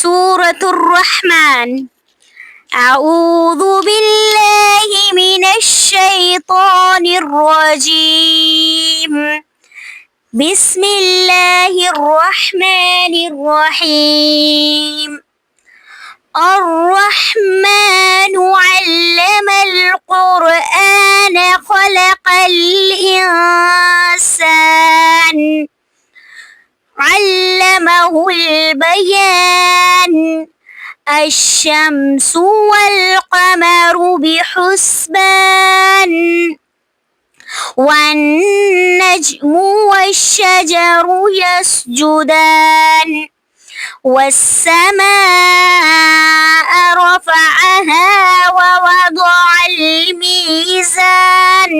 سورة الرحمن. أعوذ بالله من الشيطان الرجيم. بسم الله الرحمن الرحيم. الرحمن علم القرآن خلق الإنسان علمه البيان. الشمس والقمر بحسبان والنجم والشجر يسجدان والسماء رفعها ووضع الميزان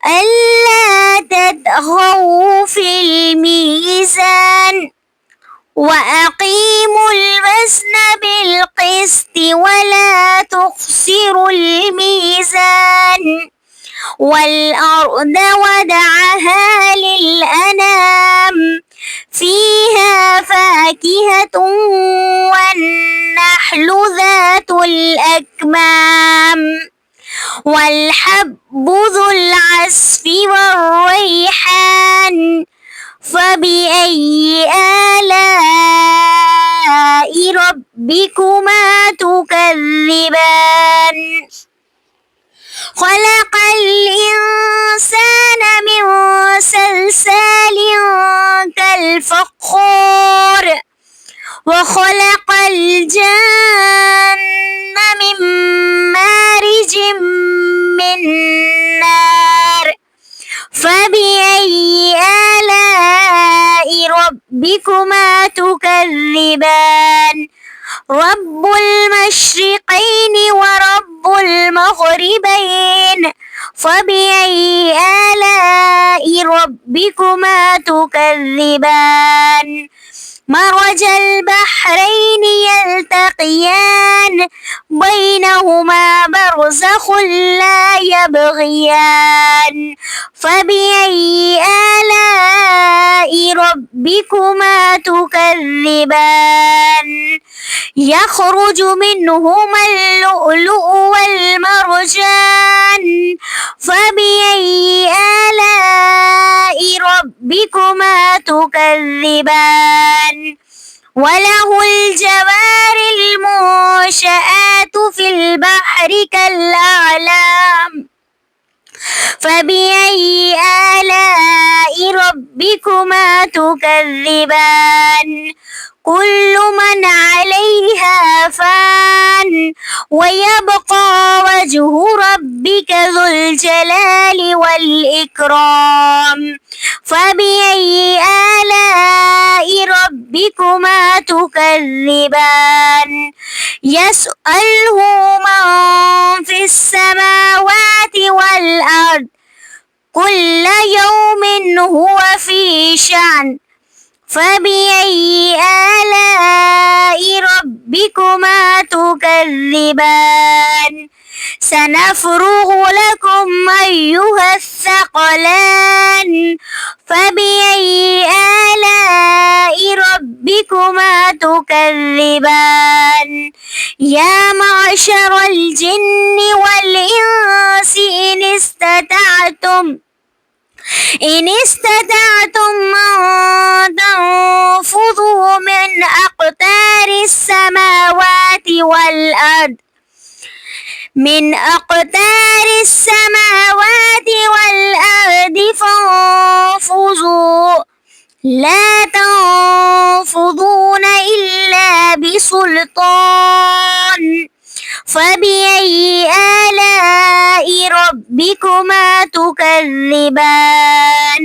ألا تطغوا في الميزان وأقيموا الوزن بالقسط ولا تخسروا الميزان والأرض وضعها للأنام فيها فاكهة والنحل ذات الأكمام والحب ذو العصف والريحان فبأي آلاء ربكما تكذبان. خلق الإنسان من صلصال كالفخار وخلق الجن من مارج من نار فبأي آلاء ربكما تكذبان. رب المشرقين ورب المغربين فبأي آلاء ربكما تكذبان. مرج البحرين يلتقيان بينهما برزخ لا يبغيان فبأي آلاء ربكما تكذبان. يخرج منهما اللؤلؤ والمرجان فبأي آلاء ربكما تكذبان. وله الجوار المنشآت في البحر كالأعلام فبأي آلاء ربكما تكذبان. كل من عليها فان ويبقى وجه ربك ذو الجلال والإكرام فبأي آلاء ربكما تكذبان. يسأله من في السماوات والأرض كل يوم هو في شأن فبأي آلاء ربكما تكذبان. سنفرغ لكم أيها الثقلان فبأي آلاء ربكما تكذبان. يا معشر الجن والإنس إن استطعتم أن تنفذوا من أقطار السماوات والأرض فانفذوا لا تنفذون إلا بسلطان فبأي آلاء ربكما تكذبان.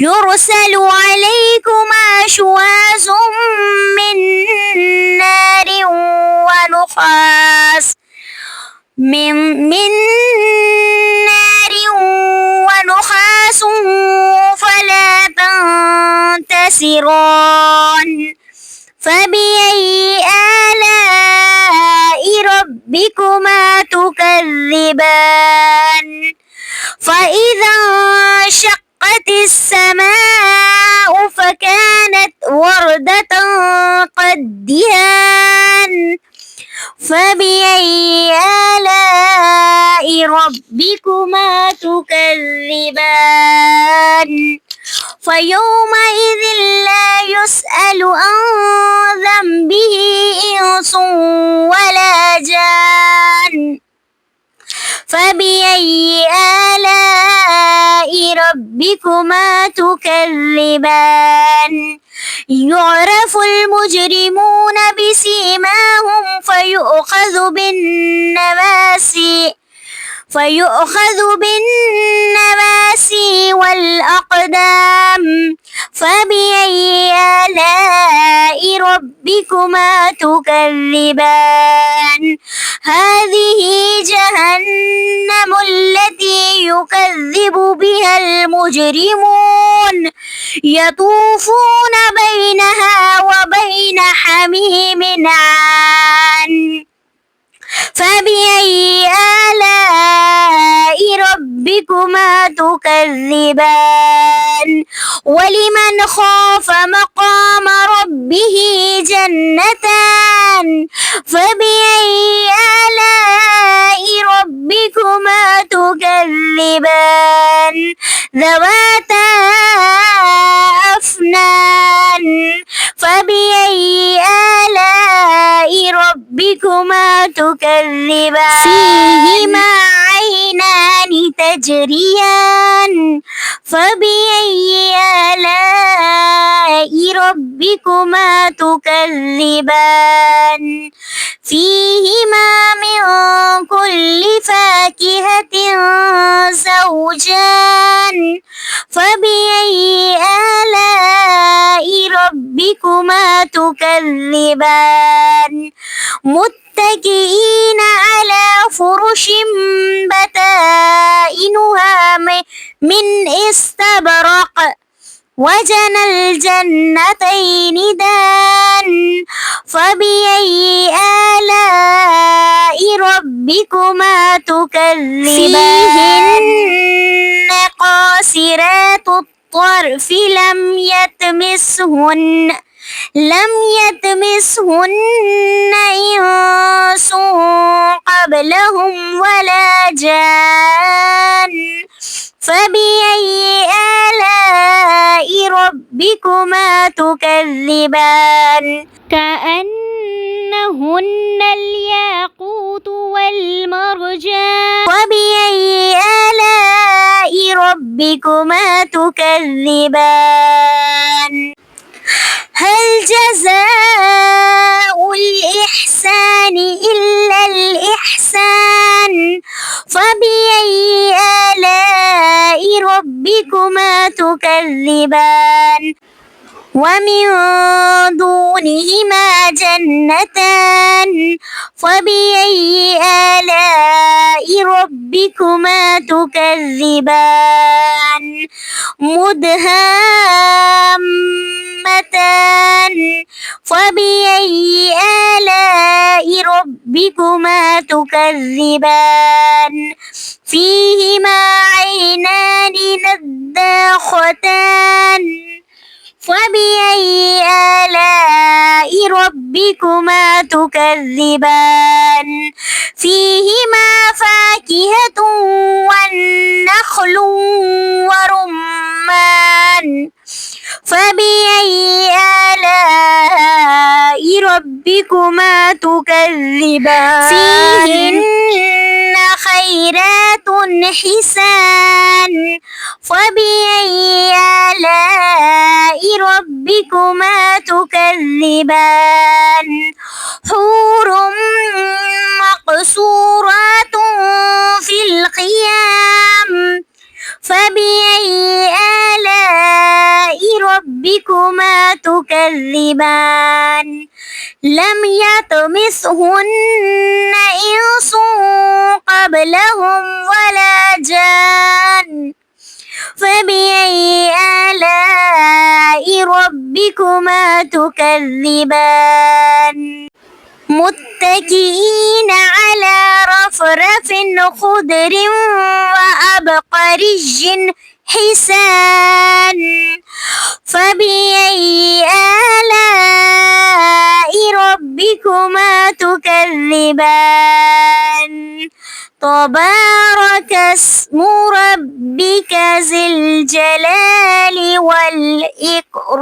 يرسل عليكما شواظ من نار ونحاس فلا تنتصران فبأي آلاء ربكما تكذبان. فإذا انشقت السماء فكانت وردة قد دهان فبأي آلاء ربكما تكذبان فيومئذ لا يسأل عن ذنبه إنس ولا جان فبأي آلاء ربكما تكذبان يعرف المجرمون بسيماهم فيؤخذ بالنواسي والأقدام فبأي آلاء ربكما تكذبان هذه جهنم التي يكذب بها المجرمون يطوفون بينها وبين حميم عان فبأي آلاء ربكما تكذبان ولمن خاف مقام ربه جنتان فبأي آلاء ربكما تكذبان ذواتا أفنان فبأي آلاء ربكما تكذبان فيهما عينان تجريان فبأي آلاء ربكما تكذبان فيهما من كل فاكهة زوجان فبأي آلاء ربكما تكذبان متكئين على فرش بطائنها من استبرق وجنى الجنتين دان فبأي آلاء ربكما تكذبان فيهن قاصرات الطرف لم يتمسهن إنس قبلهم ولا جان فبأي آلاء ربكما تكذبان كأنهن الياقوت والمرجان فبأي آلاء ربكما تكذبان هل جزاء الإحسان إلا الإحسان فبأي آلاء ربكما تكذبان ومن دونهما جنتان فبأي آلاء ربكما تكذبان مدهامتان فبأي آلاء ربكما تكذبان فيهما عينان نضاختان فبأي آلاء ربكما تكذبان فيهما فاكهة والنخل ورمان فبأي آلاء ربكما تكذبان فيهن خيرات حسان فبأي آلاء ربكما تكذبان حور مقصورات في الخيام فبأي آلاء ربكما تكذبان لم يطمثهن إنس قبلهم ولا جان فبأي آلاء ربكما تكذبان متكئين على رفرف خضر وعبقري حسان فبأي آلاء ربكما تكذبان تبارك اسم ربك ذي الجلال والإكرام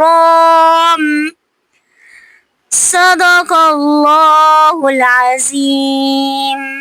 صدق الله العظيم.